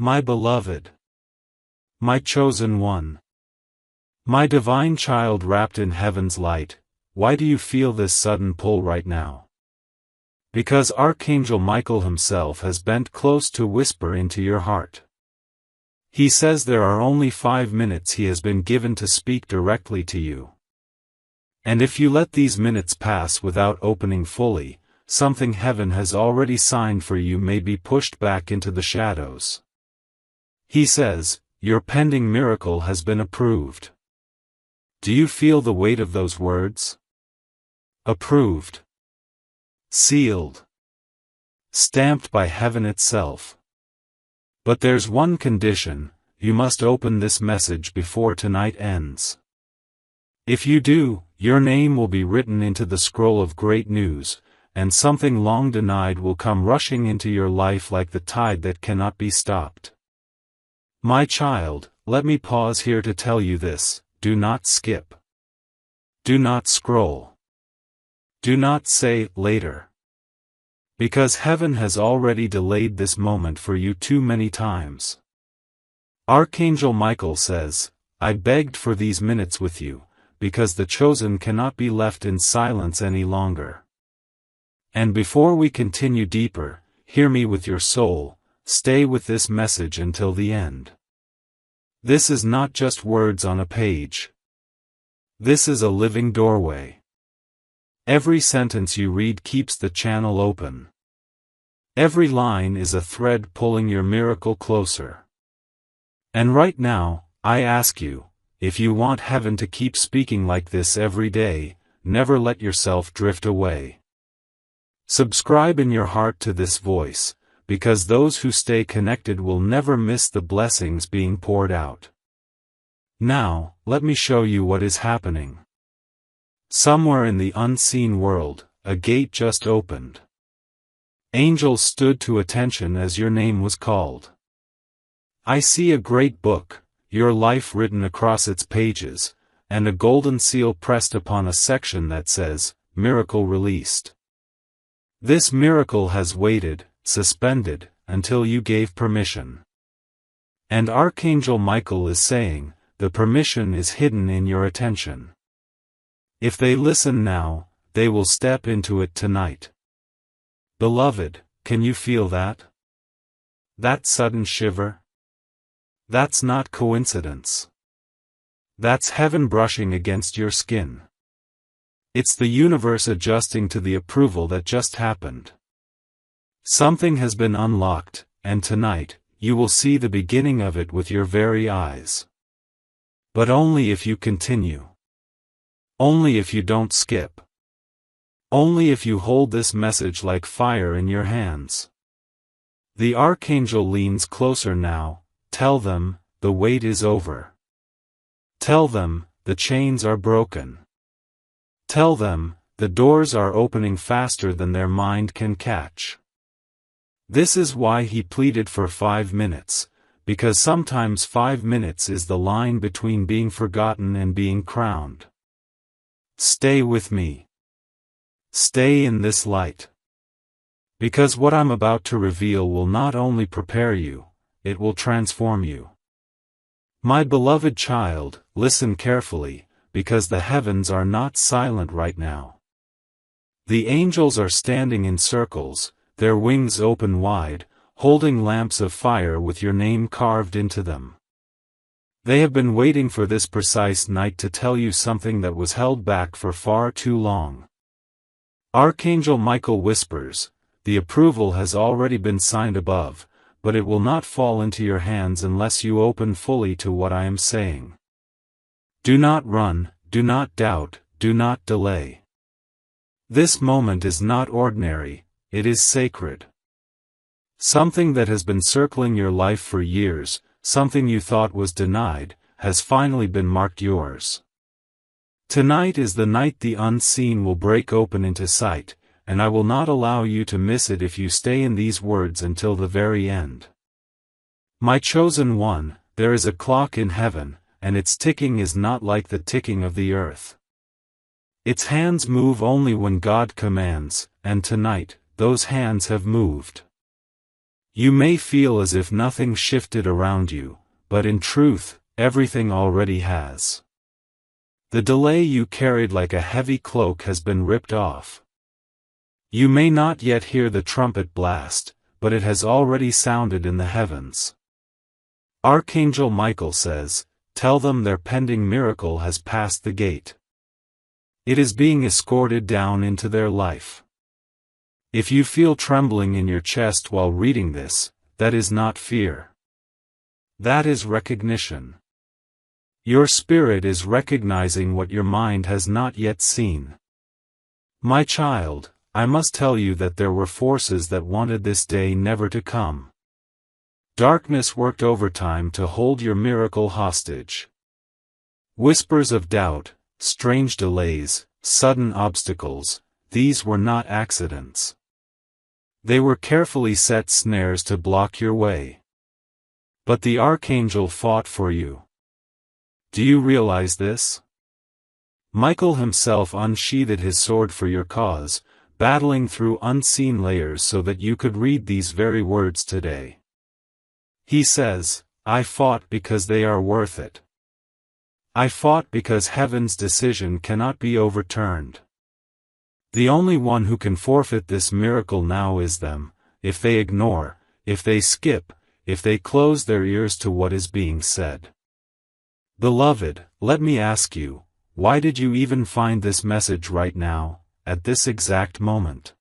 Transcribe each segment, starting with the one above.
My beloved, my chosen one, my divine child wrapped in heaven's light, why do you feel this sudden pull right now? Because Archangel Michael himself has bent close to whisper into your heart. He says there are only 5 minutes he has been given to speak directly to you. And if you let these minutes pass without opening fully, something heaven has already signed for you may be pushed back into the shadows. He says, your pending miracle has been approved. Do you feel the weight of those words? Approved. Sealed. Stamped by heaven itself. But there's one condition: you must open this message before tonight ends. If you do, your name will be written into the scroll of great news, and something long denied will come rushing into your life like the tide that cannot be stopped. My child, let me pause here to tell you this: do not skip. Do not scroll. Do not say, later. Because heaven has already delayed this moment for you too many times. Archangel Michael says, I begged for these minutes with you, because the chosen cannot be left in silence any longer. And before we continue deeper, hear me with your soul, stay with this message until the end. This is not just words on a page. This is a living doorway. Every sentence you read keeps the channel open. Every line is a thread pulling your miracle closer. And right now, I ask you, if you want heaven to keep speaking like this every day, never let yourself drift away. Subscribe in your heart to this voice, because those who stay connected will never miss the blessings being poured out. Now, let me show you what is happening. Somewhere in the unseen world, a gate just opened. Angels stood to attention as your name was called. I see a great book, your life written across its pages, and a golden seal pressed upon a section that says, Miracle Released. This miracle has waited, suspended, until you gave permission. And Archangel Michael is saying, the permission is hidden in your attention. If they listen now, they will step into it tonight. Beloved, can you feel that? That sudden shiver? That's not coincidence. That's heaven brushing against your skin. It's the universe adjusting to the approval that just happened. Something has been unlocked, and tonight, you will see the beginning of it with your very eyes. But only if you continue. Only if you don't skip. Only if you hold this message like fire in your hands. The Archangel leans closer now. Tell them, the wait is over. Tell them, the chains are broken. Tell them, the doors are opening faster than their mind can catch. This is why he pleaded for 5 minutes, because sometimes 5 minutes is the line between being forgotten and being crowned. Stay with me. Stay in this light. Because what I'm about to reveal will not only prepare you, it will transform you. My beloved child, listen carefully, because the heavens are not silent right now. The angels are standing in circles, their wings open wide, holding lamps of fire with your name carved into them. They have been waiting for this precise night to tell you something that was held back for far too long. Archangel Michael whispers, the approval has already been signed above, but it will not fall into your hands unless you open fully to what I am saying. Do not run, do not doubt, do not delay. This moment is not ordinary, it is sacred. Something that has been circling your life for years, something you thought was denied, has finally been marked yours. Tonight is the night the unseen will break open into sight, and I will not allow you to miss it if you stay in these words until the very end. My chosen one, there is a clock in heaven, and its ticking is not like the ticking of the earth. Its hands move only when God commands, and tonight, those hands have moved. You may feel as if nothing shifted around you, but in truth, everything already has. The delay you carried like a heavy cloak has been ripped off. You may not yet hear the trumpet blast, but it has already sounded in the heavens. Archangel Michael says, "Tell them their pending miracle has passed the gate. It is being escorted down into their life." If you feel trembling in your chest while reading this, that is not fear. That is recognition. Your spirit is recognizing what your mind has not yet seen. My child, I must tell you that there were forces that wanted this day never to come. Darkness worked overtime to hold your miracle hostage. Whispers of doubt, strange delays, sudden obstacles, these were not accidents. They were carefully set snares to block your way. But the Archangel fought for you. Do you realize this? Michael himself unsheathed his sword for your cause, battling through unseen layers so that you could read these very words today. He says, "I fought because they are worth it. I fought because heaven's decision cannot be overturned. The only one who can forfeit this miracle now is them, if they ignore, if they skip, if they close their ears to what is being said." Beloved, let me ask you, why did you even find this message right now, at this exact moment?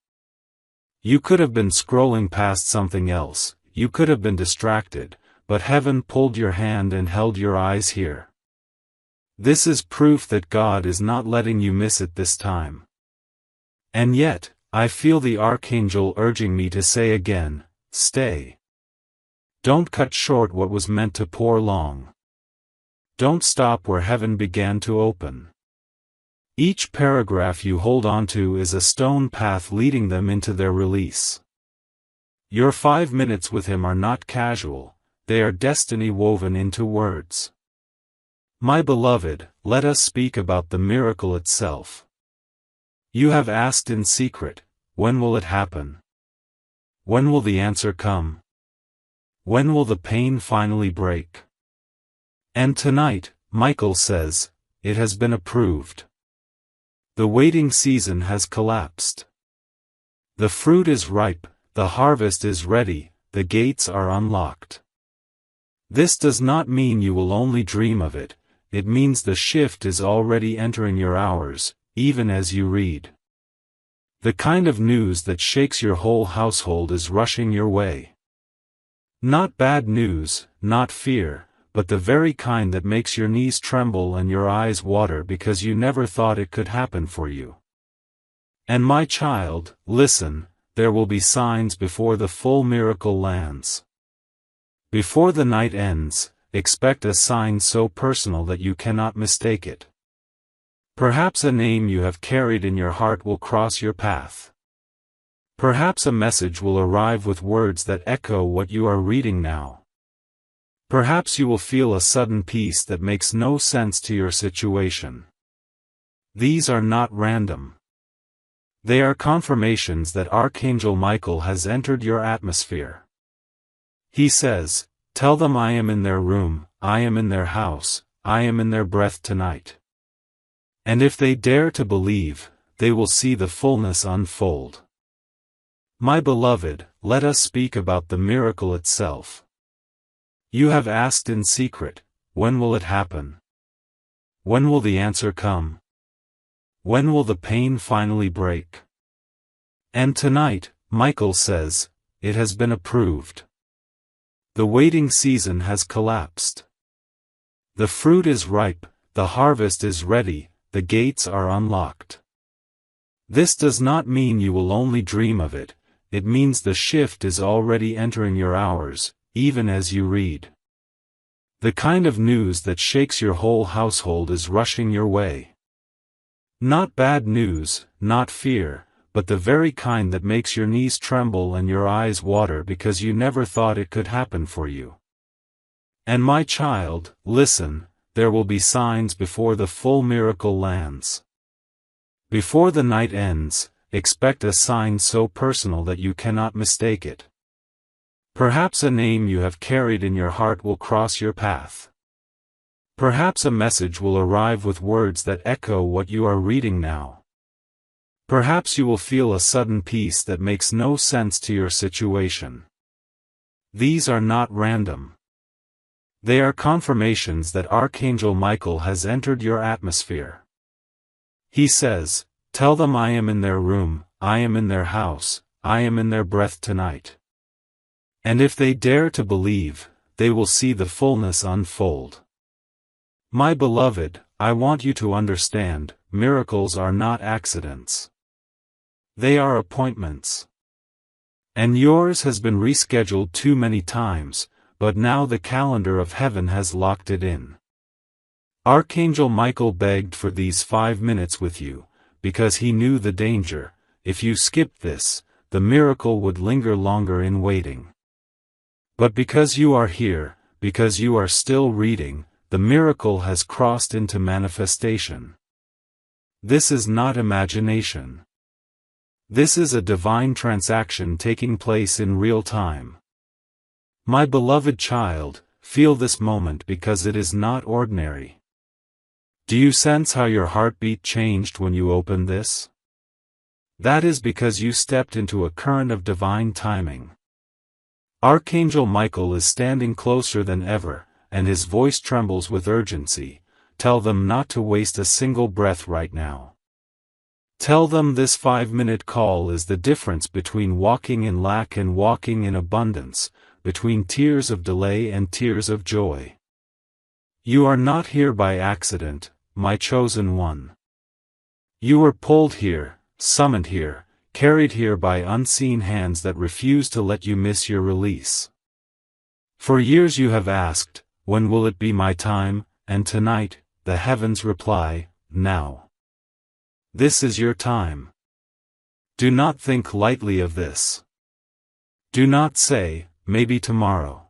You could have been scrolling past something else, you could have been distracted, but heaven pulled your hand and held your eyes here. This is proof that God is not letting you miss it this time. And yet, I feel the Archangel urging me to say again, stay. Don't cut short what was meant to pour long. Don't stop where heaven began to open. Each paragraph you hold onto is a stone path leading them into their release. Your 5 minutes with him are not casual, they are destiny woven into words. My beloved, let us speak about the miracle itself. You have asked in secret, when will it happen? When will the answer come? When will the pain finally break? And tonight, Michael says, it has been approved. The waiting season has collapsed. The fruit is ripe, the harvest is ready, the gates are unlocked. This does not mean you will only dream of it, it means the shift is already entering your hours, even as you read. The kind of news that shakes your whole household is rushing your way. Not bad news, not fear, but the very kind that makes your knees tremble and your eyes water because you never thought it could happen for you. And my child, listen, there will be signs before the full miracle lands. Before the night ends, expect a sign so personal that you cannot mistake it. Perhaps a name you have carried in your heart will cross your path. Perhaps a message will arrive with words that echo what you are reading now. Perhaps you will feel a sudden peace that makes no sense to your situation. These are not random. They are confirmations that Archangel Michael has entered your atmosphere. He says, "Tell them I am in their room, I am in their house, I am in their breath tonight." And if they dare to believe, they will see the fullness unfold. My beloved, let us speak about the miracle itself. You have asked in secret, when will it happen? When will the answer come? When will the pain finally break? And tonight, Michael says, it has been approved. The waiting season has collapsed. The fruit is ripe, the harvest is ready, the gates are unlocked. This does not mean you will only dream of it, it means the shift is already entering your hours, even as you read. The kind of news that shakes your whole household is rushing your way. Not bad news, not fear, but the very kind that makes your knees tremble and your eyes water because you never thought it could happen for you. And my child, listen, there will be signs before the full miracle lands. Before the night ends, expect a sign so personal that you cannot mistake it. Perhaps a name you have carried in your heart will cross your path. Perhaps a message will arrive with words that echo what you are reading now. Perhaps you will feel a sudden peace that makes no sense to your situation. These are not random. They are confirmations that Archangel Michael has entered your atmosphere. He says, "Tell them I am in their room, I am in their house, I am in their breath tonight." And if they dare to believe, they will see the fullness unfold. My beloved, I want you to understand, miracles are not accidents. They are appointments. And yours has been rescheduled too many times, but now the calendar of heaven has locked it in. Archangel Michael begged for these 5 minutes with you, because he knew the danger. If you skipped this, the miracle would linger longer in waiting. But because you are here, because you are still reading, the miracle has crossed into manifestation. This is not imagination. This is a divine transaction taking place in real time. My beloved child, feel this moment because it is not ordinary. Do you sense how your heartbeat changed when you opened this? That is because you stepped into a current of divine timing. Archangel Michael is standing closer than ever, and his voice trembles with urgency. Tell them not to waste a single breath right now. Tell them this 5-minute call is the difference between walking in lack and walking in abundance, between tears of delay and tears of joy. You are not here by accident, my chosen one. You were pulled here, summoned here, carried here by unseen hands that refuse to let you miss your release. For years you have asked, when will it be my time? And tonight, the heavens reply, now. This is your time. Do not think lightly of this. Do not say, maybe tomorrow.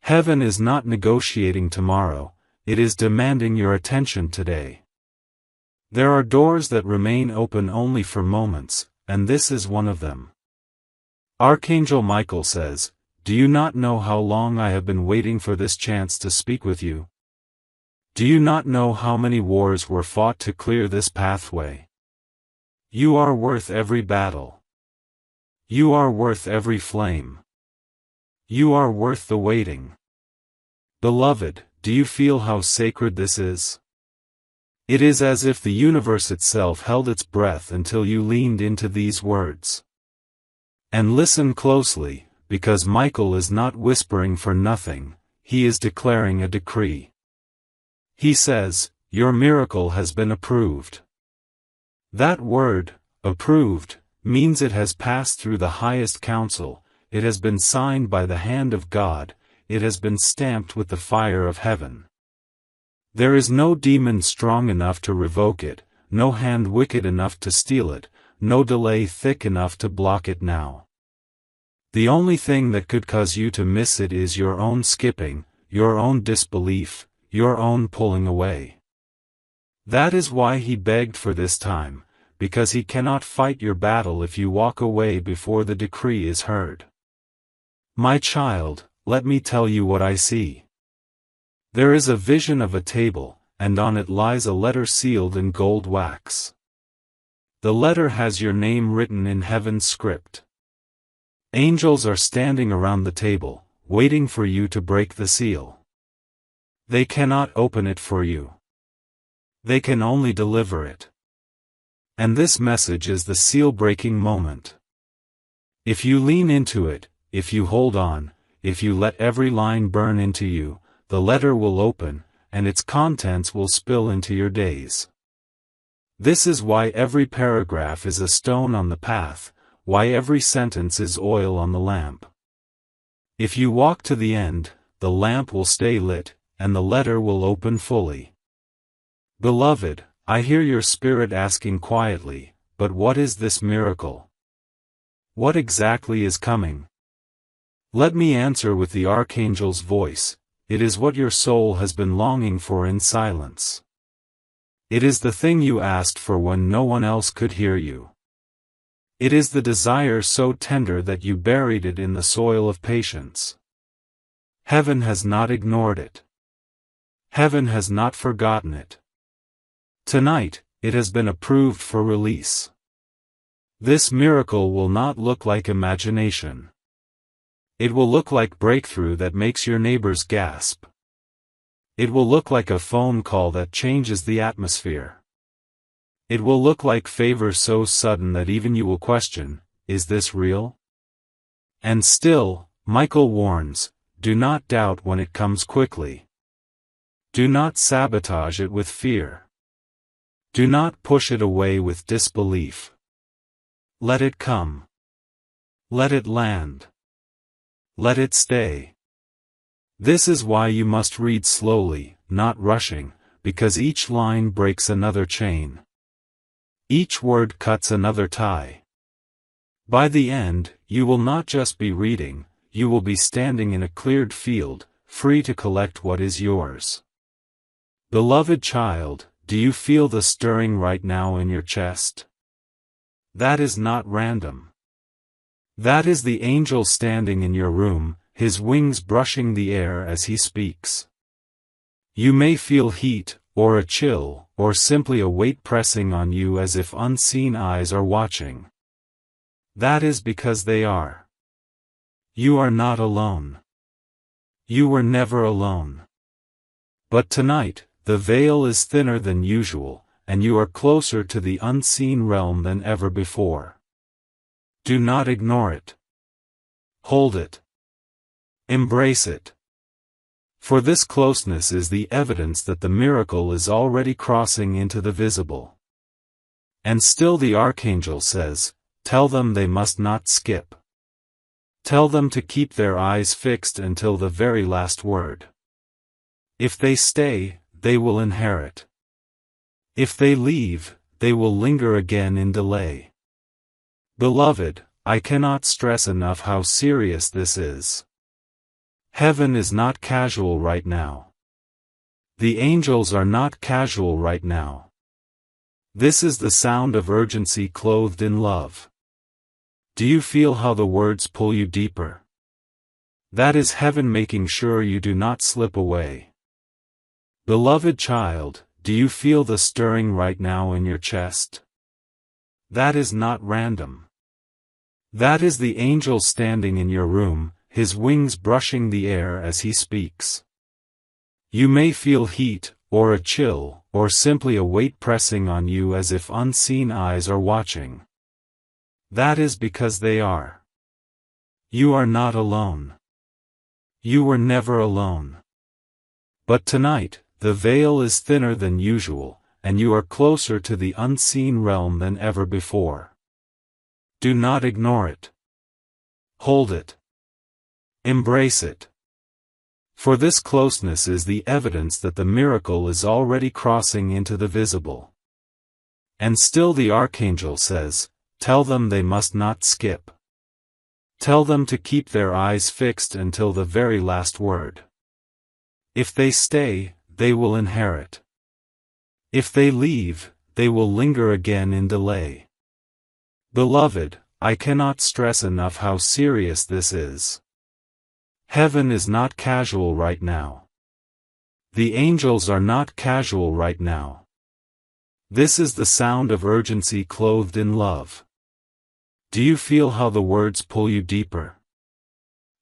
Heaven is not negotiating tomorrow, it is demanding your attention today. There are doors that remain open only for moments, and this is one of them. Archangel Michael says, "Do you not know how long I have been waiting for this chance to speak with you? Do you not know how many wars were fought to clear this pathway? You are worth every battle. You are worth every flame. You are worth the waiting." Beloved, do you feel how sacred this is? It is as if the universe itself held its breath until you leaned into these words. And listen closely, because Michael is not whispering for nothing, he is declaring a decree. He says, "Your miracle has been approved." That word, approved, means it has passed through the highest council, it has been signed by the hand of God, it has been stamped with the fire of heaven. There is no demon strong enough to revoke it, no hand wicked enough to steal it, no delay thick enough to block it now. The only thing that could cause you to miss it is your own skipping, your own disbelief, your own pulling away. That is why he begged for this time, because he cannot fight your battle if you walk away before the decree is heard. My child, let me tell you what I see. There is a vision of a table, and on it lies a letter sealed in gold wax. The letter has your name written in heaven's script. Angels are standing around the table, waiting for you to break the seal. They cannot open it for you. They can only deliver it. And this message is the seal-breaking moment. If you lean into it, if you hold on, if you let every line burn into you, the letter will open, and its contents will spill into your days. This is why every paragraph is a stone on the path, why every sentence is oil on the lamp. If you walk to the end, the lamp will stay lit, and the letter will open fully. Beloved, I hear your spirit asking quietly, but what is this miracle? What exactly is coming? Let me answer with the Archangel's voice, it is what your soul has been longing for in silence. It is the thing you asked for when no one else could hear you. It is the desire so tender that you buried it in the soil of patience. Heaven has not ignored it. Heaven has not forgotten it. Tonight, it has been approved for release. This miracle will not look like imagination. It will look like breakthrough that makes your neighbors gasp. It will look like a phone call that changes the atmosphere. It will look like favor so sudden that even you will question, is this real? And still, Michael warns, do not doubt when it comes quickly. Do not sabotage it with fear. Do not push it away with disbelief. Let it come. Let it land. Let it stay. This is why you must read slowly, not rushing, because each line breaks another chain. Each word cuts another tie. By the end, you will not just be reading, you will be standing in a cleared field, free to collect what is yours. Beloved child, do you feel the stirring right now in your chest? That is not random. That is the angel standing in your room, his wings brushing the air as he speaks. You may feel heat, or a chill, or simply a weight pressing on you as if unseen eyes are watching. That is because they are. You are not alone. You were never alone. But tonight, the veil is thinner than usual, and you are closer to the unseen realm than ever before. Do not ignore it. Hold it. Embrace it. For this closeness is the evidence that the miracle is already crossing into the visible. And still the Archangel says, tell them they must not skip. Tell them to keep their eyes fixed until the very last word. If they stay, they will inherit. If they leave, they will linger again in delay. Beloved, I cannot stress enough how serious this is. Heaven is not casual right now. The angels are not casual right now. This is the sound of urgency clothed in love. Do you feel how the words pull you deeper? That is heaven making sure you do not slip away. Beloved child, do you feel the stirring right now in your chest? That is not random. That is the angel standing in your room, his wings brushing the air as he speaks. You may feel heat, or a chill, or simply a weight pressing on you as if unseen eyes are watching. That is because they are. You are not alone. You were never alone. But tonight, the veil is thinner than usual, and you are closer to the unseen realm than ever before. Do not ignore it. Hold it. Embrace it. For this closeness is the evidence that the miracle is already crossing into the visible. And still the Archangel says, tell them they must not skip. Tell them to keep their eyes fixed until the very last word. If they stay, they will inherit. If they leave, they will linger again in delay. Beloved, I cannot stress enough how serious this is. Heaven is not casual right now. The angels are not casual right now. This is the sound of urgency clothed in love. Do you feel how the words pull you deeper?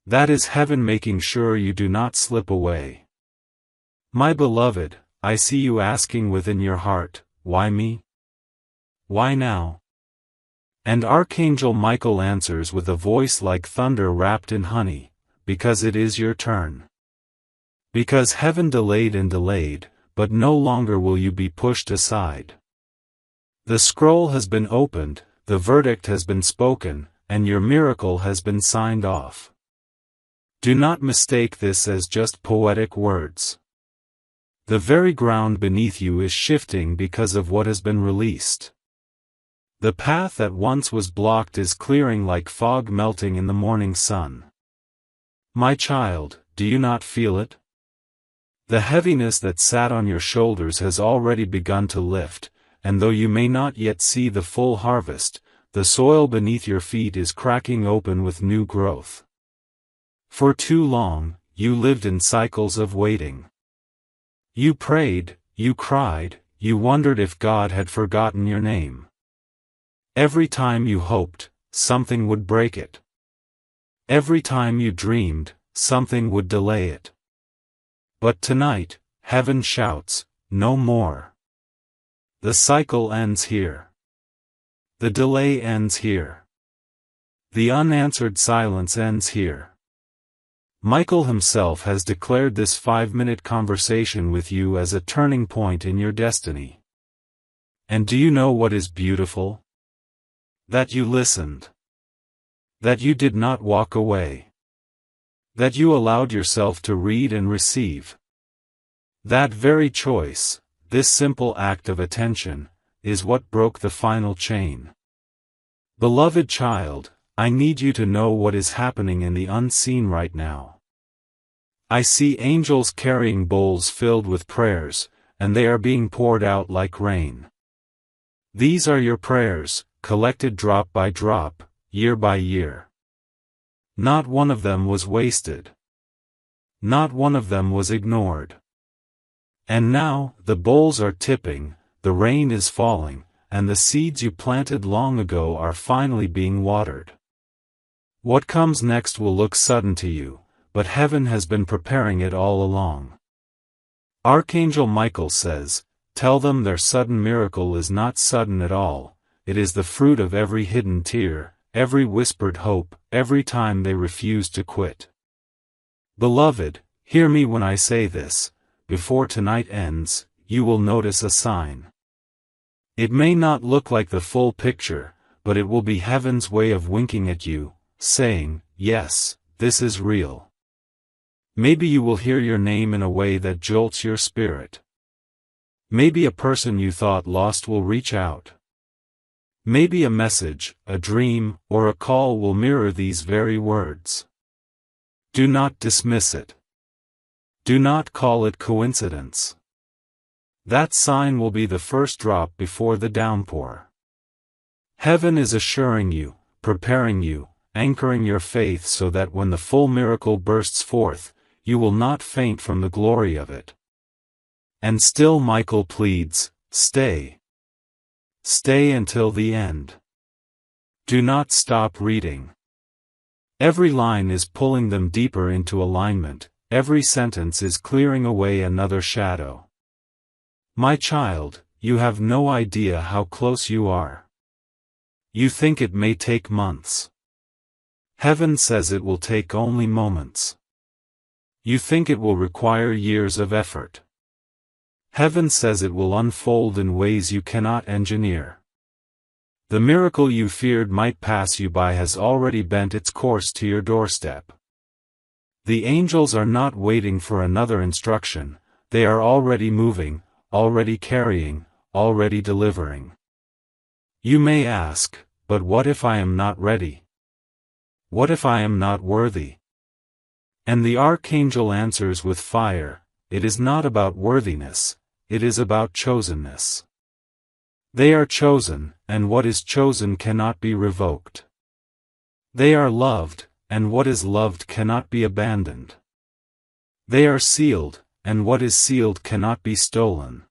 That is heaven making sure you do not slip away. My beloved, I see you asking within your heart, why me? Why now? And Archangel Michael answers with a voice like thunder wrapped in honey, because it is your turn. Because heaven delayed and delayed, but no longer will you be pushed aside. The scroll has been opened, the verdict has been spoken, and your miracle has been signed off. Do not mistake this as just poetic words. The very ground beneath you is shifting because of what has been released. The path that once was blocked is clearing like fog melting in the morning sun. My child, do you not feel it? The heaviness that sat on your shoulders has already begun to lift, and though you may not yet see the full harvest, the soil beneath your feet is cracking open with new growth. For too long, you lived in cycles of waiting. You prayed, you cried, you wondered if God had forgotten your name. Every time you hoped, something would break it. Every time you dreamed, something would delay it. But tonight, heaven shouts, no more. The cycle ends here. The delay ends here. The unanswered silence ends here. Michael himself has declared this 5-minute conversation with you as a turning point in your destiny. And do you know what is beautiful? That you listened. That you did not walk away. That you allowed yourself to read and receive. That very choice, this simple act of attention, is what broke the final chain. Beloved child, I need you to know what is happening in the unseen right now. I see angels carrying bowls filled with prayers, and they are being poured out like rain. These are your prayers, collected drop by drop, year by year. Not one of them was wasted. Not one of them was ignored. And now, the bowls are tipping, the rain is falling, and the seeds you planted long ago are finally being watered. What comes next will look sudden to you, but heaven has been preparing it all along. Archangel Michael says, tell them their sudden miracle is not sudden at all, it is the fruit of every hidden tear, every whispered hope, every time they refuse to quit. Beloved, hear me when I say this, before tonight ends, you will notice a sign. It may not look like the full picture, but it will be heaven's way of winking at you, saying, yes, this is real. Maybe you will hear your name in a way that jolts your spirit. Maybe a person you thought lost will reach out. Maybe a message, a dream, or a call will mirror these very words. Do not dismiss it. Do not call it coincidence. That sign will be the first drop before the downpour. Heaven is assuring you, preparing you, anchoring your faith so that when the full miracle bursts forth, you will not faint from the glory of it. And still Michael pleads, stay. Stay until the end. Do not stop reading. Every line is pulling them deeper into alignment, every sentence is clearing away another shadow. My child, you have no idea how close you are. You think it may take months. Heaven says it will take only moments. You think it will require years of effort. Heaven says it will unfold in ways you cannot engineer. The miracle you feared might pass you by has already bent its course to your doorstep. The angels are not waiting for another instruction, they are already moving, already carrying, already delivering. You may ask, but what if I am not ready? What if I am not worthy? And the archangel answers with fire, it is not about worthiness, it is about chosenness. They are chosen, and what is chosen cannot be revoked. They are loved, and what is loved cannot be abandoned. They are sealed, and what is sealed cannot be stolen.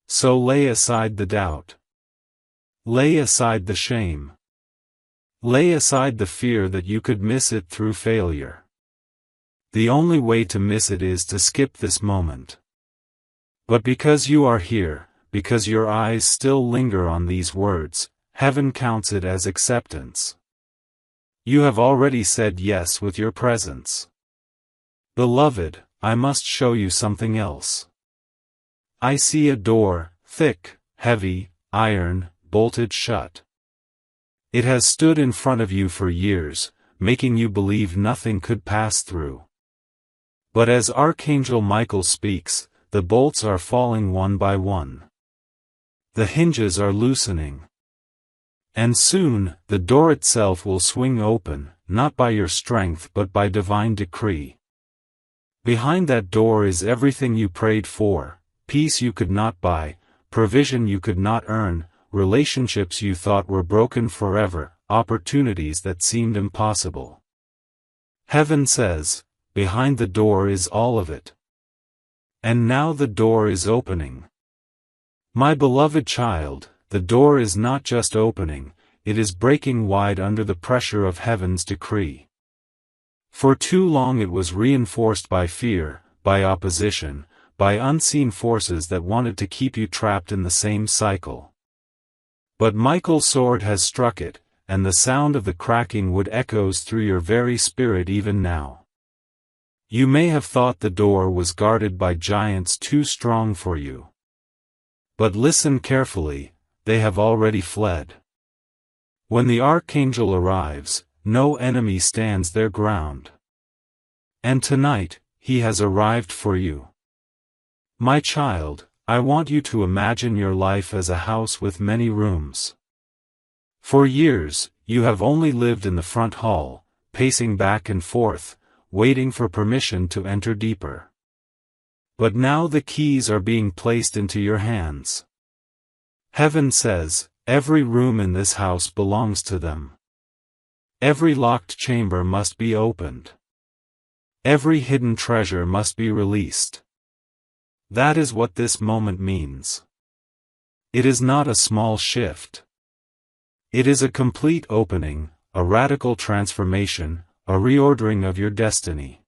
So lay aside the doubt. Lay aside the shame. Lay aside the fear that you could miss it through failure. The only way to miss it is to skip this moment. But because you are here, because your eyes still linger on these words, heaven counts it as acceptance. You have already said yes with your presence. Beloved, I must show you something else. I see a door, thick, heavy, iron, bolted shut. It has stood in front of you for years, making you believe nothing could pass through. But as Archangel Michael speaks, the bolts are falling one by one. The hinges are loosening. And soon, the door itself will swing open, not by your strength but by divine decree. Behind that door is everything you prayed for, peace you could not buy, provision you could not earn, relationships you thought were broken forever, opportunities that seemed impossible. Heaven says, behind the door is all of it. And now the door is opening. My beloved child, the door is not just opening, it is breaking wide under the pressure of heaven's decree. For too long it was reinforced by fear, by opposition, by unseen forces that wanted to keep you trapped in the same cycle. But Michael's sword has struck it, and the sound of the cracking wood echoes through your very spirit even now. You may have thought the door was guarded by giants too strong for you. But listen carefully, they have already fled. When the Archangel arrives, no enemy stands their ground. And tonight, he has arrived for you. My child, I want you to imagine your life as a house with many rooms. For years, you have only lived in the front hall, pacing back and forth, waiting for permission to enter deeper. But now the keys are being placed into your hands. Heaven says, every room in this house belongs to them. Every locked chamber must be opened. Every hidden treasure must be released. That is what this moment means. It is not a small shift. It is a complete opening, a radical transformation, a reordering of your destiny.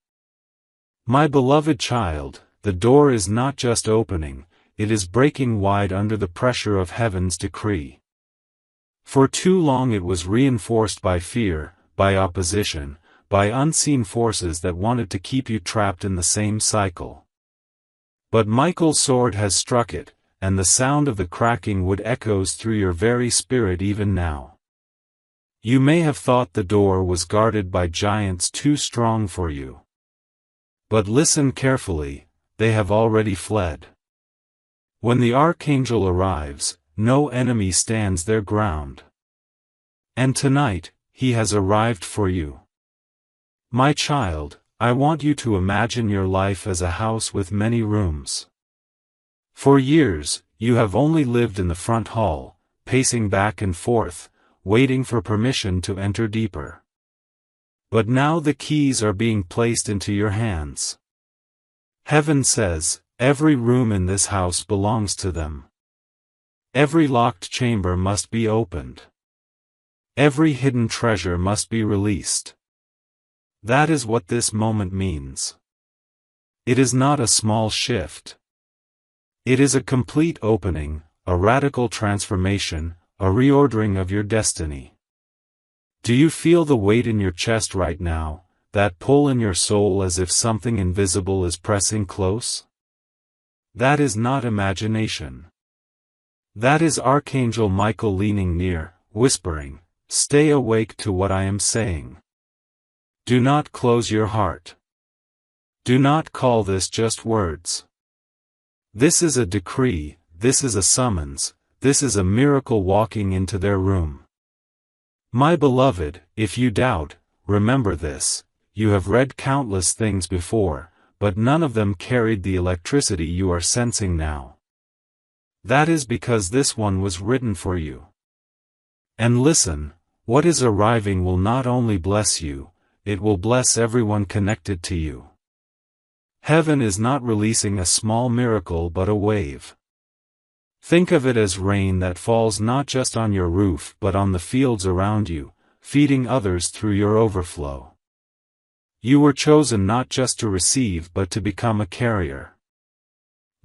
My beloved child, the door is not just opening, it is breaking wide under the pressure of heaven's decree. For too long it was reinforced by fear, by opposition, by unseen forces that wanted to keep you trapped in the same cycle. But Michael's sword has struck it, and the sound of the cracking wood echoes through your very spirit even now. You may have thought the door was guarded by giants too strong for you. But listen carefully, they have already fled. When the Archangel arrives, no enemy stands their ground. And tonight, he has arrived for you. My child, I want you to imagine your life as a house with many rooms. For years, you have only lived in the front hall, pacing back and forth, waiting for permission to enter deeper. But now the keys are being placed into your hands. Heaven says, every room in this house belongs to them. Every locked chamber must be opened. Every hidden treasure must be released. That is what this moment means. It is not a small shift. It is a complete opening, a radical transformation, a reordering of your destiny. Do you feel the weight in your chest right now, that pull in your soul as if something invisible is pressing close? That is not imagination. That is Archangel Michael leaning near, whispering, "Stay awake to what I am saying. Do not close your heart. Do not call this just words. This is a decree, this is a summons, this is a miracle walking into their room." My beloved, if you doubt, remember this, you have read countless things before, but none of them carried the electricity you are sensing now. That is because this one was written for you. And listen, what is arriving will not only bless you, it will bless everyone connected to you. Heaven is not releasing a small miracle but a wave. Think of it as rain that falls not just on your roof but on the fields around you, feeding others through your overflow. You were chosen not just to receive but to become a carrier.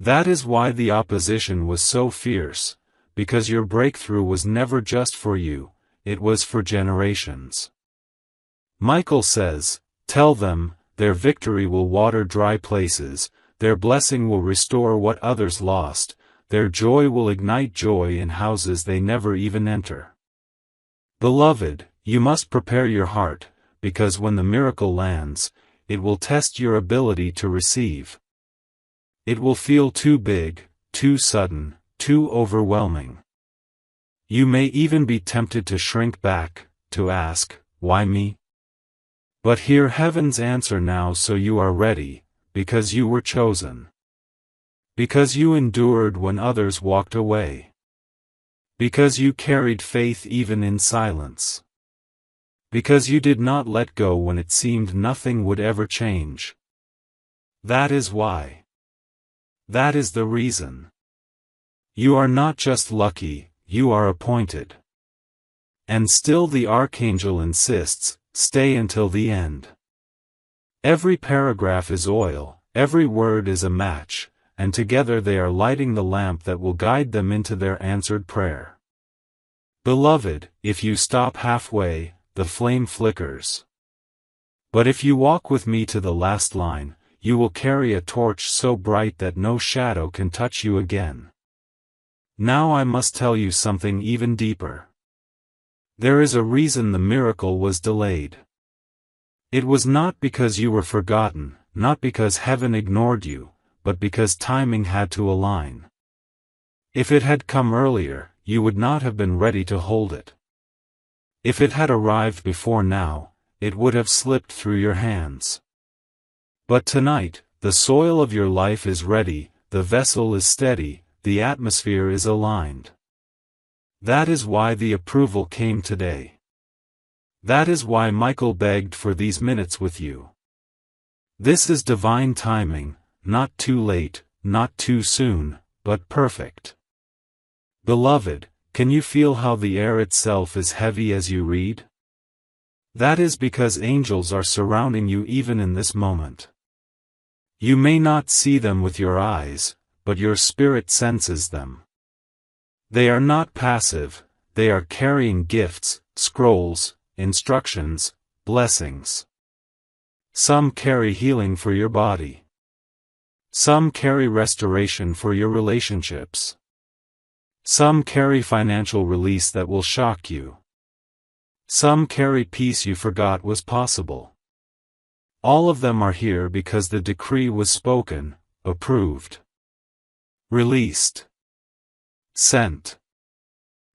That is why the opposition was so fierce, because your breakthrough was never just for you, it was for generations. Michael says, "Tell them, their victory will water dry places, their blessing will restore what others lost, their joy will ignite joy in houses they never even enter." Beloved, you must prepare your heart, because when the miracle lands, it will test your ability to receive. It will feel too big, too sudden, too overwhelming. You may even be tempted to shrink back, to ask, "Why me?" But hear heaven's answer now so you are ready, because you were chosen. Because you endured when others walked away. Because you carried faith even in silence. Because you did not let go when it seemed nothing would ever change. That is why. That is the reason. You are not just lucky, you are appointed. And still the Archangel insists, stay until the end. Every paragraph is oil, every word is a match, and together they are lighting the lamp that will guide them into their answered prayer. Beloved, if you stop halfway, the flame flickers. But if you walk with me to the last line, you will carry a torch so bright that no shadow can touch you again. Now I must tell you something even deeper. There is a reason the miracle was delayed. It was not because you were forgotten, not because heaven ignored you, but because timing had to align. If it had come earlier, you would not have been ready to hold it. If it had arrived before now, it would have slipped through your hands. But tonight, the soil of your life is ready, the vessel is steady, the atmosphere is aligned. That is why the approval came today. That is why Michael begged for these minutes with you. This is divine timing, not too late, not too soon, but perfect. Beloved, can you feel how the air itself is heavy as you read? That is because angels are surrounding you even in this moment. You may not see them with your eyes, but your spirit senses them. They are not passive, they are carrying gifts, scrolls, instructions, blessings. Some carry healing for your body. Some carry restoration for your relationships. Some carry financial release that will shock you. Some carry peace you forgot was possible. All of them are here because the decree was spoken, approved, released, sent.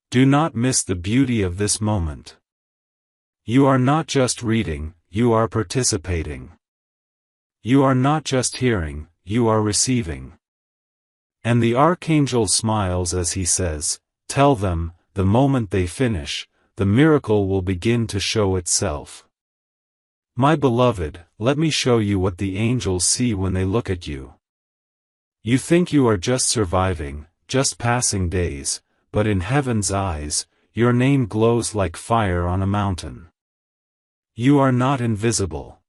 Do not miss the beauty of this moment. You are not just reading, you are participating. You are not just hearing, you are receiving. And the Archangel smiles as he says, tell them, the moment they finish, the miracle will begin to show itself. My beloved, let me show you what the angels see when they look at you. You think you are just surviving, just passing days, but in heaven's eyes, your name glows like fire on a mountain. You are not invisible.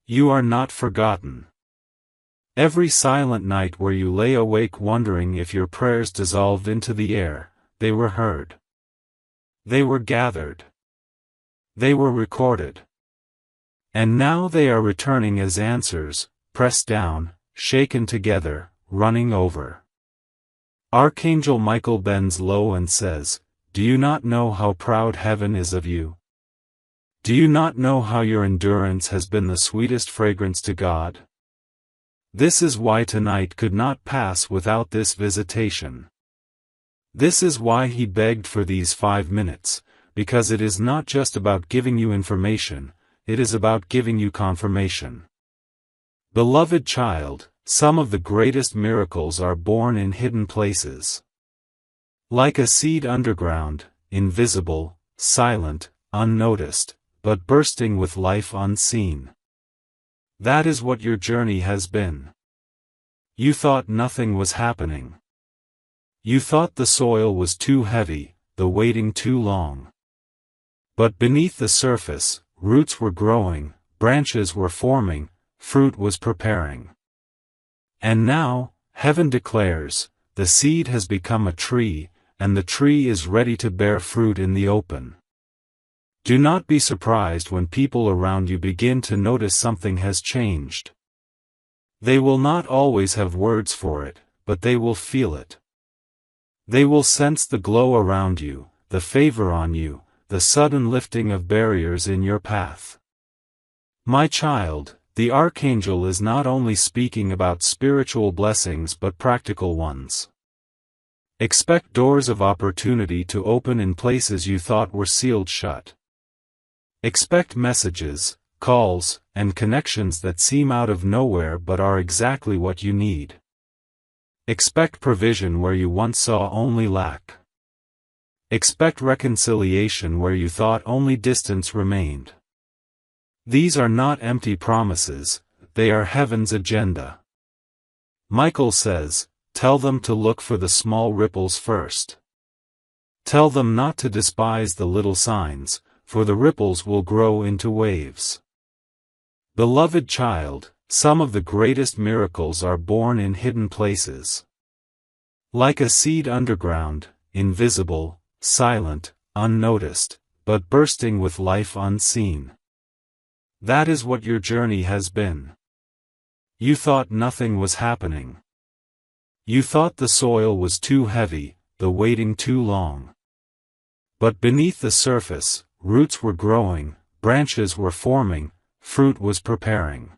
You are not forgotten. Every silent night where you lay awake wondering if your prayers dissolved into the air, they were heard. They were gathered. They were recorded. And now they are returning as answers, pressed down, shaken together, running over. Archangel Michael bends low and says, do you not know how proud heaven is of you? Do you not know how your endurance has been the sweetest fragrance to God? This is why tonight could not pass without this visitation. This is why he begged for these 5 minutes, because it is not just about giving you information, it is about giving you confirmation. Beloved child, some of the greatest miracles are born in hidden places. Like a seed underground, invisible, silent, unnoticed, but bursting with life unseen. That is what your journey has been. You thought nothing was happening. You thought the soil was too heavy, the waiting too long. But beneath the surface, roots were growing, branches were forming, fruit was preparing. And now, heaven declares, the seed has become a tree, and the tree is ready to bear fruit in the open. Do not be surprised when people around you begin to notice something has changed. They will not always have words for it, but they will feel it. They will sense the glow around you, the favor on you, the sudden lifting of barriers in your path. My child, the Archangel is not only speaking about spiritual blessings but practical ones. Expect doors of opportunity to open in places you thought were sealed shut. Expect messages, calls, and connections that seem out of nowhere but are exactly what you need. Expect provision where you once saw only lack. Expect reconciliation where you thought only distance remained. These are not empty promises, they are heaven's agenda. Michael says, tell them to look for the small ripples first. Tell them not to despise the little signs, for the ripples will grow into waves. Beloved child, some of the greatest miracles are born in hidden places. Like a seed underground, invisible, silent, unnoticed, but bursting with life unseen. That is what your journey has been. You thought nothing was happening. You thought the soil was too heavy, the waiting too long. But beneath the surface, roots were growing, branches were forming, fruit was preparing.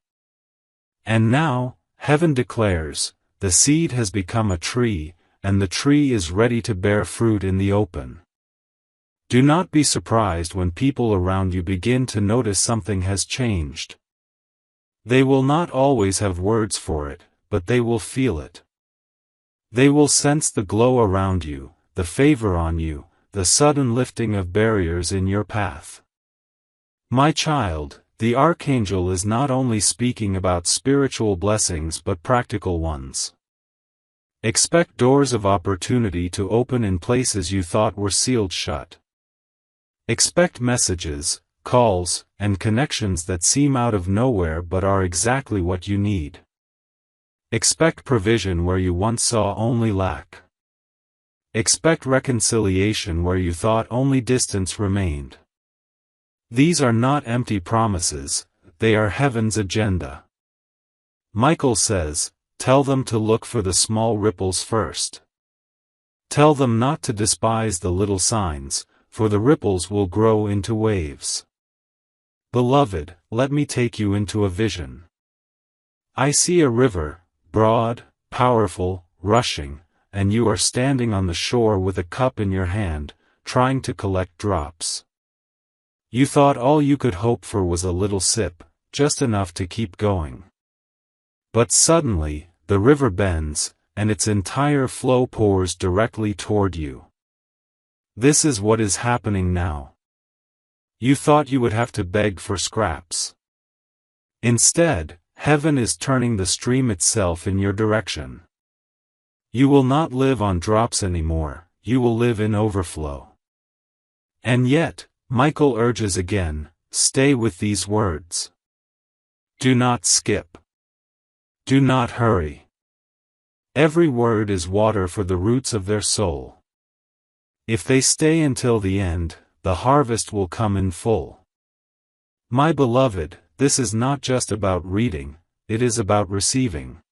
And now, heaven declares, the seed has become a tree, and the tree is ready to bear fruit in the open. Do not be surprised when people around you begin to notice something has changed. They will not always have words for it, but they will feel it. They will sense the glow around you, the favor on you, the sudden lifting of barriers in your path. My child, the Archangel is not only speaking about spiritual blessings but practical ones. Expect doors of opportunity to open in places you thought were sealed shut. Expect messages, calls, and connections that seem out of nowhere but are exactly what you need. Expect provision where you once saw only lack. Expect reconciliation where you thought only distance remained. These are not empty promises, they are heaven's agenda. Michael says, tell them to look for the small ripples first. Tell them not to despise the little signs, for the ripples will grow into waves. Beloved, let me take you into a vision. I see a river, broad, powerful, rushing, and you are standing on the shore with a cup in your hand, trying to collect drops. You thought all you could hope for was a little sip, just enough to keep going. But suddenly, the river bends, and its entire flow pours directly toward you. This is what is happening now. You thought you would have to beg for scraps. Instead, heaven is turning the stream itself in your direction. You will not live on drops anymore, you will live in overflow. And yet, Michael urges again, stay with these words. Do not skip. Do not hurry. Every word is water for the roots of their soul. If they stay until the end, the harvest will come in full. My beloved, this is not just about reading, it is about receiving.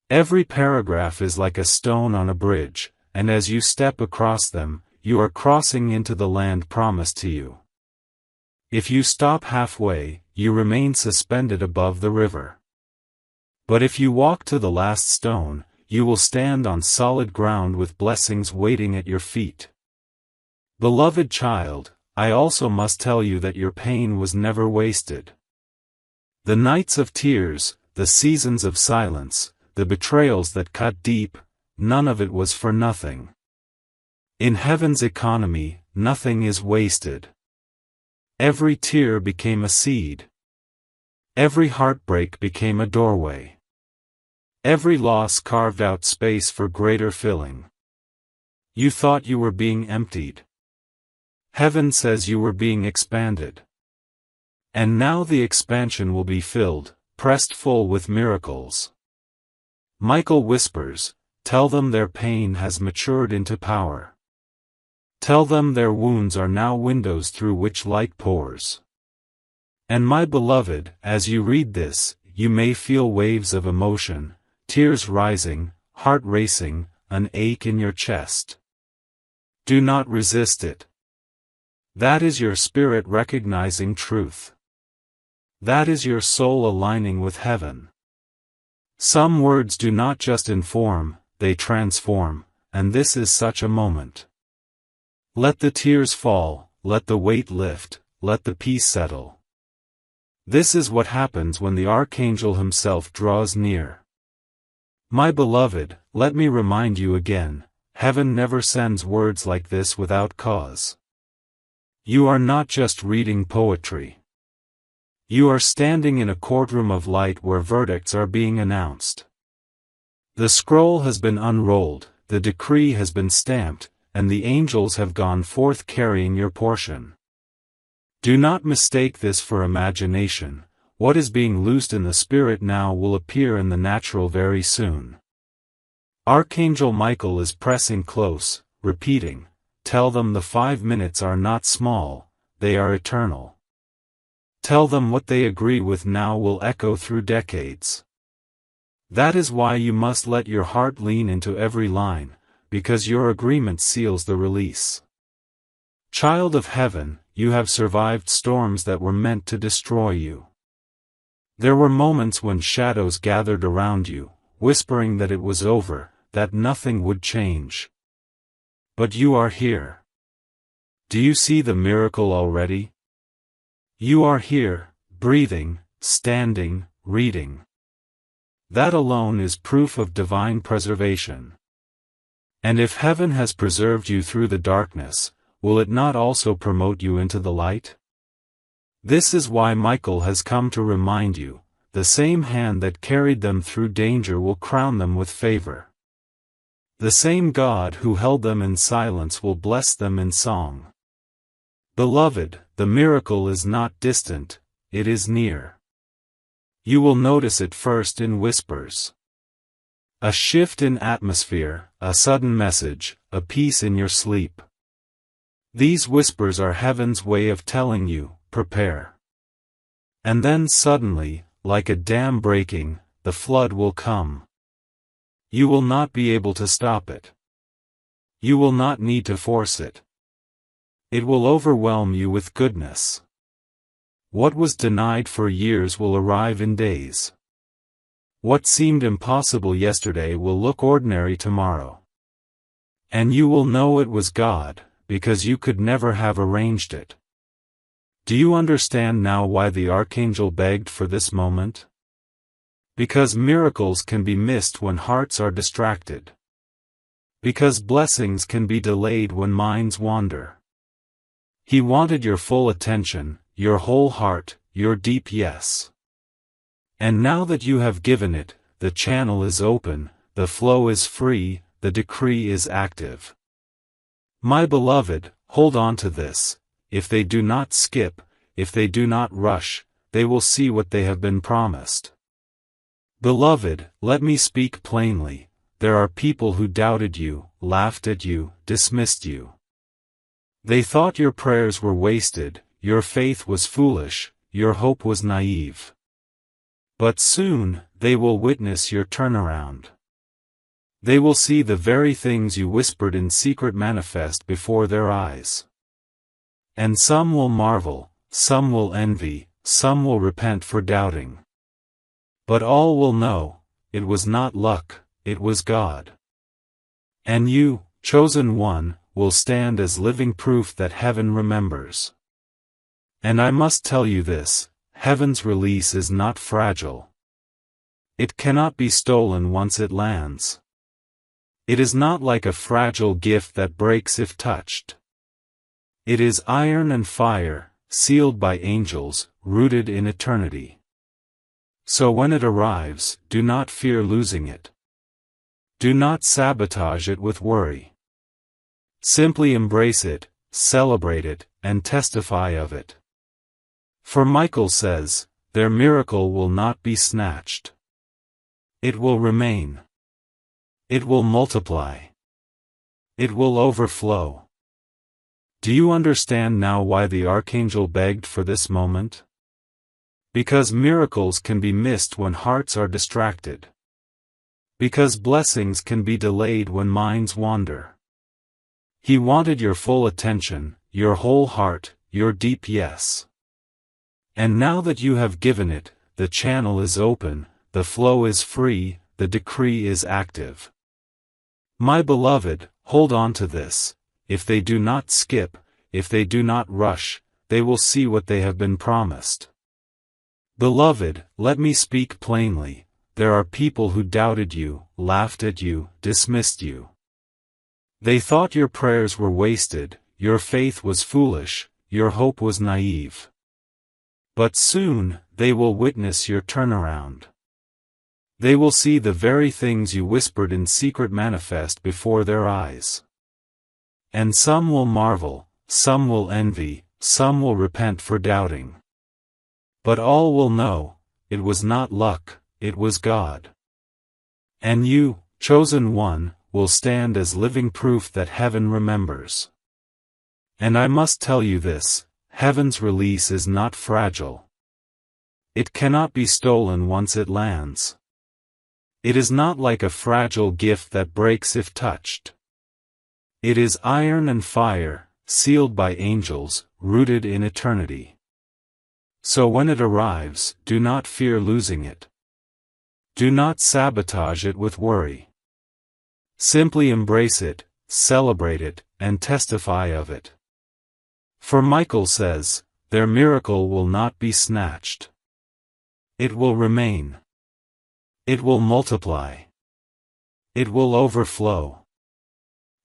Every paragraph is like a stone on a bridge, and as you step across them, you are crossing into the land promised to you. If you stop halfway, you remain suspended above the river. But if you walk to the last stone, you will stand on solid ground with blessings waiting at your feet. Beloved child, I also must tell you that your pain was never wasted. The nights of tears, the seasons of silence, the betrayals that cut deep, none of it was for nothing. In heaven's economy, nothing is wasted. Every tear became a seed. Every heartbreak became a doorway. Every loss carved out space for greater filling. You thought you were being emptied. Heaven says you were being expanded. And now the expansion will be filled, pressed full with miracles. Michael whispers, tell them their pain has matured into power. Tell them their wounds are now windows through which light pours. And my beloved, as you read this, you may feel waves of emotion, tears rising, heart racing, an ache in your chest. Do not resist it. That is your spirit recognizing truth. That is your soul aligning with heaven. Some words do not just inform, they transform, and this is such a moment. Let the tears fall, let the weight lift, let the peace settle. This is what happens when the Archangel himself draws near. My beloved, let me remind you again, heaven never sends words like this without cause. You are not just reading poetry. You are standing in a courtroom of light where verdicts are being announced. The scroll has been unrolled, the decree has been stamped, and the angels have gone forth carrying your portion. Do not mistake this for imagination. What is being loosed in the spirit now will appear in the natural very soon. Archangel Michael is pressing close, repeating, "Tell them the 5 minutes are not small, they are eternal. Tell them what they agree with now will echo through decades." That is why you must let your heart lean into every line, because your agreement seals the release. Child of heaven, you have survived storms that were meant to destroy you. There were moments when shadows gathered around you, whispering that it was over, that nothing would change. But you are here. Do you see the miracle already? You are here, breathing, standing, reading. That alone is proof of divine preservation. And if heaven has preserved you through the darkness, will it not also promote you into the light? This is why Michael has come to remind you, the same hand that carried them through danger will crown them with favor. The same God who held them in silence will bless them in song. Beloved, the miracle is not distant, it is near. You will notice it first in whispers. A shift in atmosphere, a sudden message, a peace in your sleep. These whispers are heaven's way of telling you, prepare. And then suddenly, like a dam breaking, the flood will come. You will not be able to stop it. You will not need to force it. It will overwhelm you with goodness. What was denied for years will arrive in days. What seemed impossible yesterday will look ordinary tomorrow. And you will know it was God, because you could never have arranged it. Do you understand now why the archangel begged for this moment? Because miracles can be missed when hearts are distracted. Because blessings can be delayed when minds wander. He wanted your full attention, your whole heart, your deep yes. And now that you have given it, the channel is open, the flow is free, the decree is active. My beloved, hold on to this. If they do not skip, if they do not rush, they will see what they have been promised. Beloved, let me speak plainly. There are people who doubted you, laughed at you, dismissed you. They thought your prayers were wasted, your faith was foolish, your hope was naive. But soon, they will witness your turnaround. They will see the very things you whispered in secret manifest before their eyes. And some will marvel, some will envy, some will repent for doubting. But all will know, it was not luck, it was God. And you, chosen one, will stand as living proof that heaven remembers. And I must tell you this, heaven's release is not fragile. It cannot be stolen once it lands. It is not like a fragile gift that breaks if touched. It is iron and fire, sealed by angels, rooted in eternity. So when it arrives, do not fear losing it. Do not sabotage it with worry. Simply embrace it, celebrate it, and testify of it. For Michael says, their miracle will not be snatched. It will remain. It will multiply. It will overflow. Do you understand now why the archangel begged for this moment? Because miracles can be missed when hearts are distracted. Because blessings can be delayed when minds wander. He wanted your full attention, your whole heart, your deep yes. And now that you have given it, the channel is open, the flow is free, the decree is active. My beloved, hold on to this. If they do not skip, if they do not rush, they will see what they have been promised. Beloved, let me speak plainly. There are people who doubted you, laughed at you, dismissed you. They thought your prayers were wasted, your faith was foolish, your hope was naive. But soon, they will witness your turnaround. They will see the very things you whispered in secret manifest before their eyes. And some will marvel, some will envy, some will repent for doubting. But all will know, it was not luck, it was God. And you, chosen one, will stand as living proof that heaven remembers. And I must tell you this, heaven's release is not fragile. It cannot be stolen once it lands. It is not like a fragile gift that breaks if touched. It is iron and fire, sealed by angels, rooted in eternity. So when it arrives, do not fear losing it. Do not sabotage it with worry. Simply embrace it, celebrate it, and testify of it. For Michael says, their miracle will not be snatched. It will remain. It will multiply. It will overflow.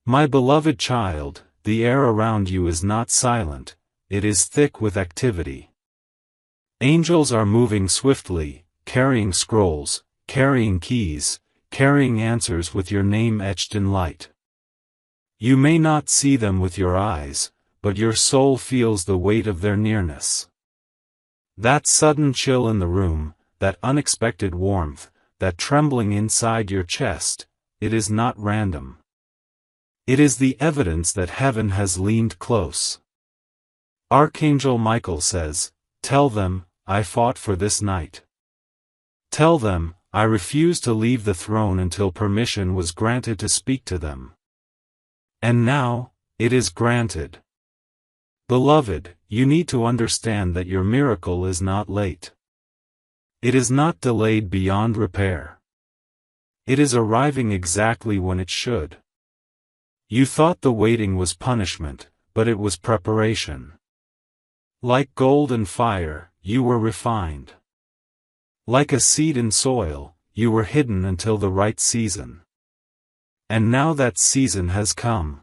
My beloved child, the air around you is not silent, it is thick with activity. Angels are moving swiftly, carrying scrolls, carrying keys, carrying answers with your name etched in light. You may not see them with your eyes, but your soul feels the weight of their nearness. That sudden chill in the room, that unexpected warmth, that trembling inside your chest, it is not random. It is the evidence that heaven has leaned close. Archangel Michael says, "Tell them, I fought for this night. Tell them, I refused to leave the throne until permission was granted to speak to them. And now, it is granted." Beloved, you need to understand that your miracle is not late. It is not delayed beyond repair. It is arriving exactly when it should. You thought the waiting was punishment, but it was preparation. Like gold and fire, you were refined. Like a seed in soil, you were hidden until the right season. And now that season has come.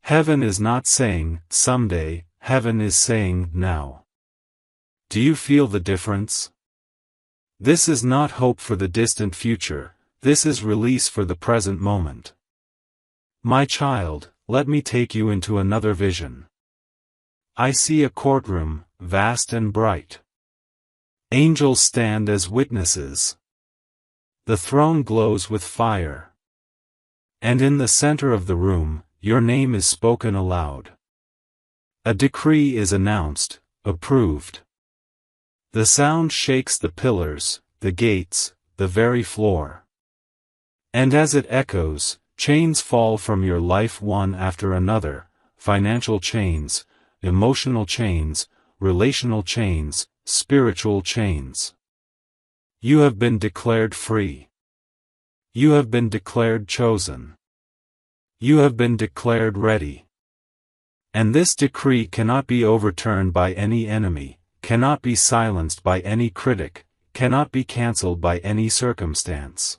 Heaven is not saying, someday, heaven is saying, now. Do you feel the difference? This is not hope for the distant future, this is release for the present moment. My child, let me take you into another vision. I see a courtroom, vast and bright. Angels stand as witnesses. The throne glows with fire. And in the center of the room, your name is spoken aloud. A decree is announced, approved. The sound shakes the pillars, the gates, the very floor. And as it echoes, chains fall from your life one after another, financial chains, emotional chains, relational chains, spiritual chains. You have been declared free. You have been declared chosen. You have been declared ready. And this decree cannot be overturned by any enemy, cannot be silenced by any critic, cannot be cancelled by any circumstance.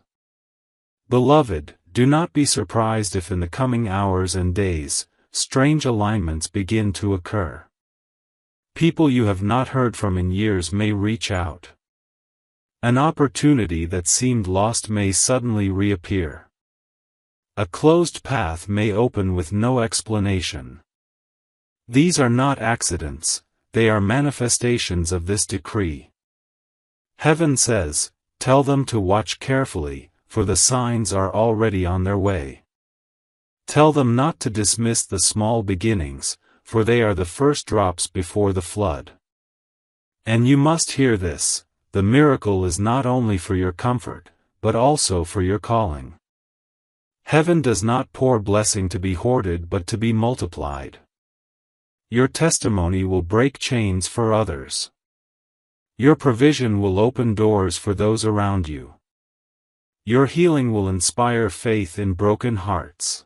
Beloved, do not be surprised if in the coming hours and days, strange alignments begin to occur. People you have not heard from in years may reach out. An opportunity that seemed lost may suddenly reappear. A closed path may open with no explanation. These are not accidents, they are manifestations of this decree. Heaven says, tell them to watch carefully, for the signs are already on their way. Tell them not to dismiss the small beginnings, for they are the first drops before the flood. And you must hear this, the miracle is not only for your comfort, but also for your calling. Heaven does not pour blessing to be hoarded but to be multiplied. Your testimony will break chains for others. Your provision will open doors for those around you. Your healing will inspire faith in broken hearts.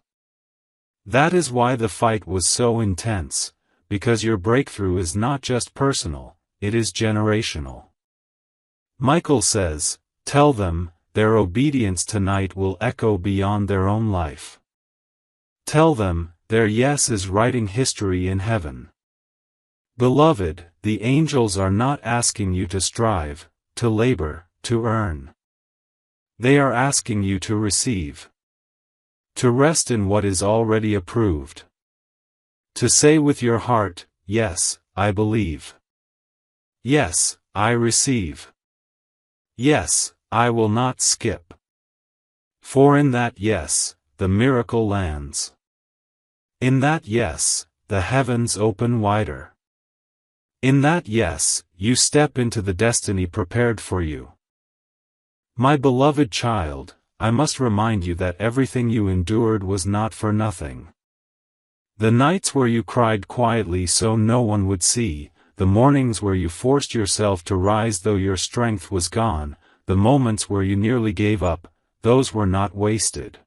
That is why the fight was so intense, because your breakthrough is not just personal, it is generational. Michael says, tell them, their obedience tonight will echo beyond their own life. Tell them, their yes is writing history in heaven. Beloved, the angels are not asking you to strive, to labor, to earn. They are asking you to receive. To rest in what is already approved. To say with your heart, yes, I believe. Yes, I receive. Yes, I will not skip. For in that yes, the miracle lands. In that yes, the heavens open wider. In that yes, you step into the destiny prepared for you. My beloved child, I must remind you that everything you endured was not for nothing. The nights where you cried quietly so no one would see, the mornings where you forced yourself to rise though your strength was gone, the moments where you nearly gave up, those were not wasted.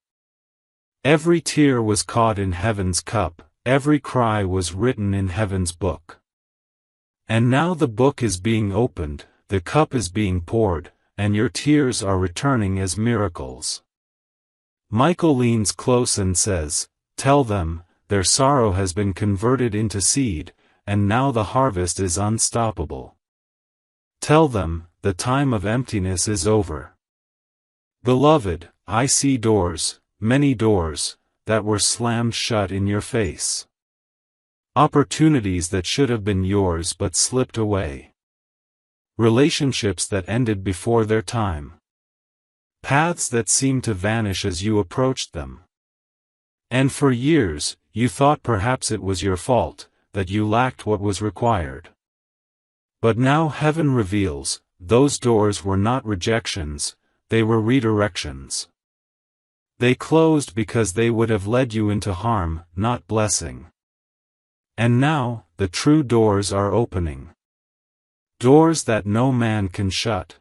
Every tear was caught in heaven's cup, every cry was written in heaven's book. And now the book is being opened, the cup is being poured, and your tears are returning as miracles. Michael leans close and says, tell them, their sorrow has been converted into seed, and now the harvest is unstoppable. Tell them, the time of emptiness is over. Beloved, I see doors, many doors, that were slammed shut in your face. Opportunities that should have been yours but slipped away. Relationships that ended before their time. Paths that seemed to vanish as you approached them. And for years, you thought perhaps it was your fault, that you lacked what was required. But now heaven reveals, those doors were not rejections, they were redirections. They closed because they would have led you into harm, not blessing. And now, the true doors are opening. Doors that no man can shut.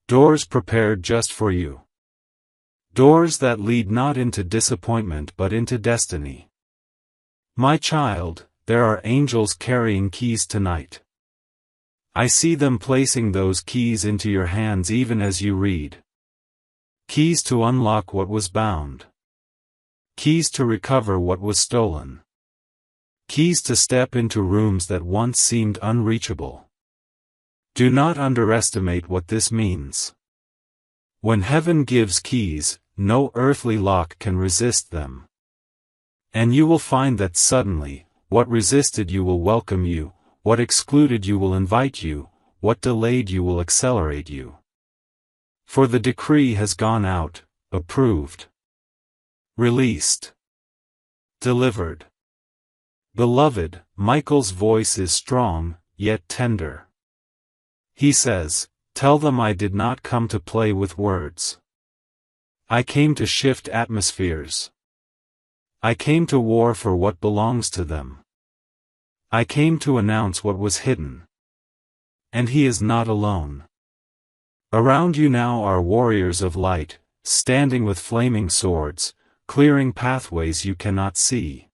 Doors prepared just for you. Doors that lead not into disappointment but into destiny. My child, there are angels carrying keys tonight. I see them placing those keys into your hands even as you read. Keys to unlock what was bound. Keys to recover what was stolen. Keys to step into rooms that once seemed unreachable. Do not underestimate what this means. When heaven gives keys, no earthly lock can resist them. And you will find that suddenly, what resisted you will welcome you, what excluded you will invite you, what delayed you will accelerate you. For the decree has gone out, approved. Released. Delivered. Beloved, Michael's voice is strong, yet tender. He says, tell them I did not come to play with words. I came to shift atmospheres. I came to war for what belongs to them. I came to announce what was hidden. And he is not alone. Around you now are warriors of light, standing with flaming swords, clearing pathways you cannot see.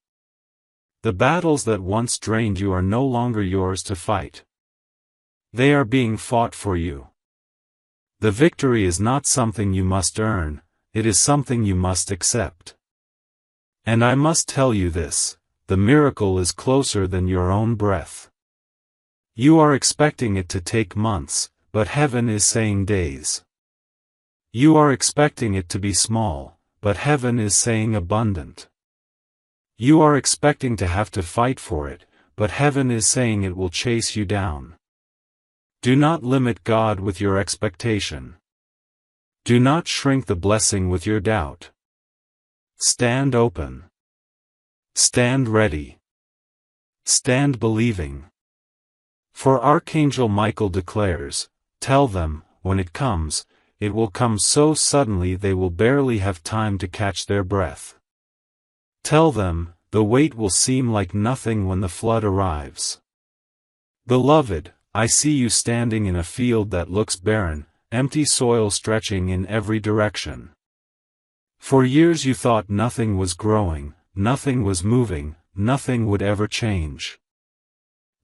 The battles that once drained you are no longer yours to fight. They are being fought for you. The victory is not something you must earn, it is something you must accept. And I must tell you this, the miracle is closer than your own breath. You are expecting it to take months, but heaven is saying days. You are expecting it to be small, but heaven is saying abundant. You are expecting to have to fight for it, but heaven is saying it will chase you down. Do not limit God with your expectation. Do not shrink the blessing with your doubt. Stand open. Stand ready. Stand believing. For Archangel Michael declares, tell them, when it comes, it will come so suddenly they will barely have time to catch their breath. Tell them, the wait will seem like nothing when the flood arrives. Beloved, I see you standing in a field that looks barren, empty soil stretching in every direction. For years you thought nothing was growing, nothing was moving, nothing would ever change.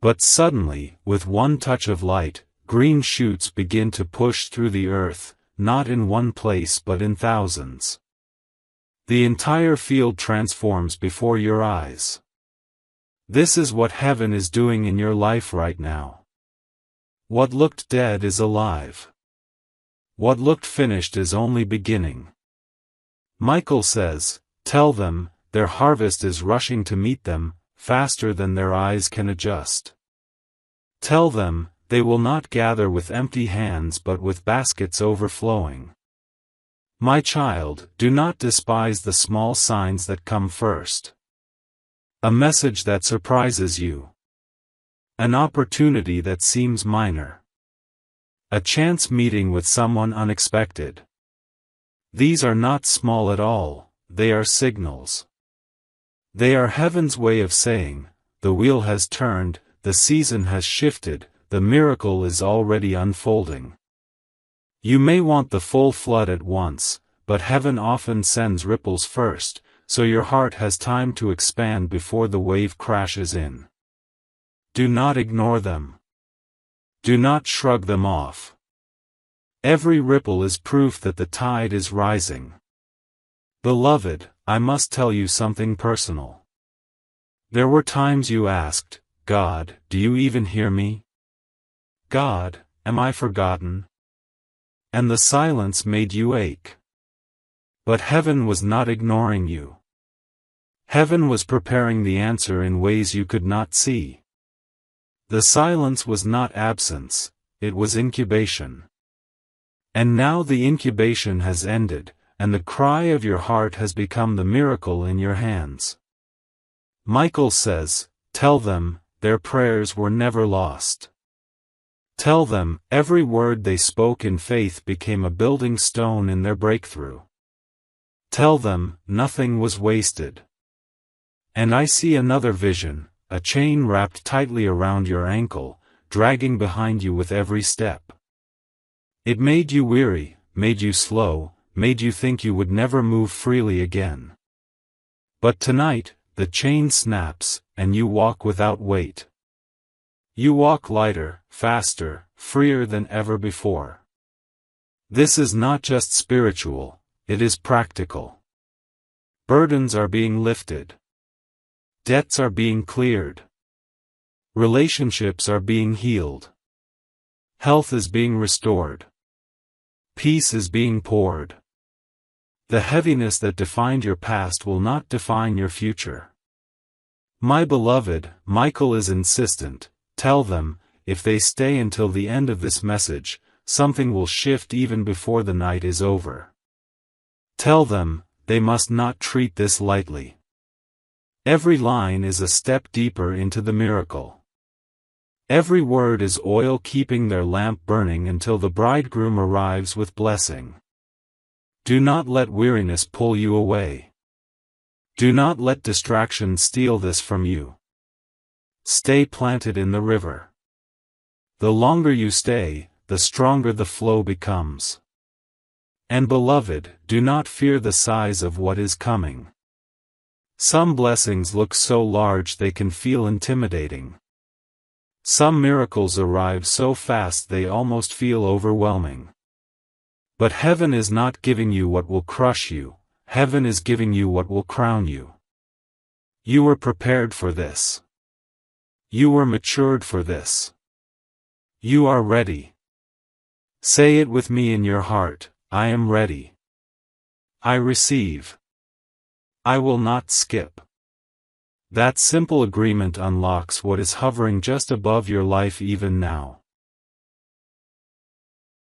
But suddenly, with one touch of light, green shoots begin to push through the earth, not in one place but in thousands. The entire field transforms before your eyes. This is what heaven is doing in your life right now. What looked dead is alive. What looked finished is only beginning. Michael says, tell them, their harvest is rushing to meet them, faster than their eyes can adjust. Tell them, they will not gather with empty hands but with baskets overflowing. My child, do not despise the small signs that come first. A message that surprises you. An opportunity that seems minor. A chance meeting with someone unexpected. These are not small at all, they are signals. They are heaven's way of saying, the wheel has turned, the season has shifted, the miracle is already unfolding. You may want the full flood at once, but heaven often sends ripples first, so your heart has time to expand before the wave crashes in. Do not ignore them. Do not shrug them off. Every ripple is proof that the tide is rising. Beloved, I must tell you something personal. There were times you asked, God, do you even hear me? God, am I forgotten? And the silence made you ache. But heaven was not ignoring you. Heaven was preparing the answer in ways you could not see. The silence was not absence, it was incubation. And now the incubation has ended, and the cry of your heart has become the miracle in your hands. Michael says, tell them, their prayers were never lost. Tell them, every word they spoke in faith became a building stone in their breakthrough. Tell them, nothing was wasted. And I see another vision, a chain wrapped tightly around your ankle, dragging behind you with every step. It made you weary, made you slow, made you think you would never move freely again. But tonight, the chain snaps, and you walk without weight. You walk lighter, faster, freer than ever before. This is not just spiritual, it is practical. Burdens are being lifted. Debts are being cleared. Relationships are being healed. Health is being restored. Peace is being poured. The heaviness that defined your past will not define your future. My beloved, Michael is insistent, tell them, if they stay until the end of this message, something will shift even before the night is over. Tell them, they must not treat this lightly. Every line is a step deeper into the miracle. Every word is oil keeping their lamp burning until the bridegroom arrives with blessing. Do not let weariness pull you away. Do not let distraction steal this from you. Stay planted in the river. The longer you stay, the stronger the flow becomes. And beloved, do not fear the size of what is coming. Some blessings look so large they can feel intimidating. Some miracles arrive so fast they almost feel overwhelming. But heaven is not giving you what will crush you, heaven is giving you what will crown you. You were prepared for this. You were matured for this. You are ready. Say it with me in your heart, I am ready. I receive. I will not skip. That simple agreement unlocks what is hovering just above your life even now.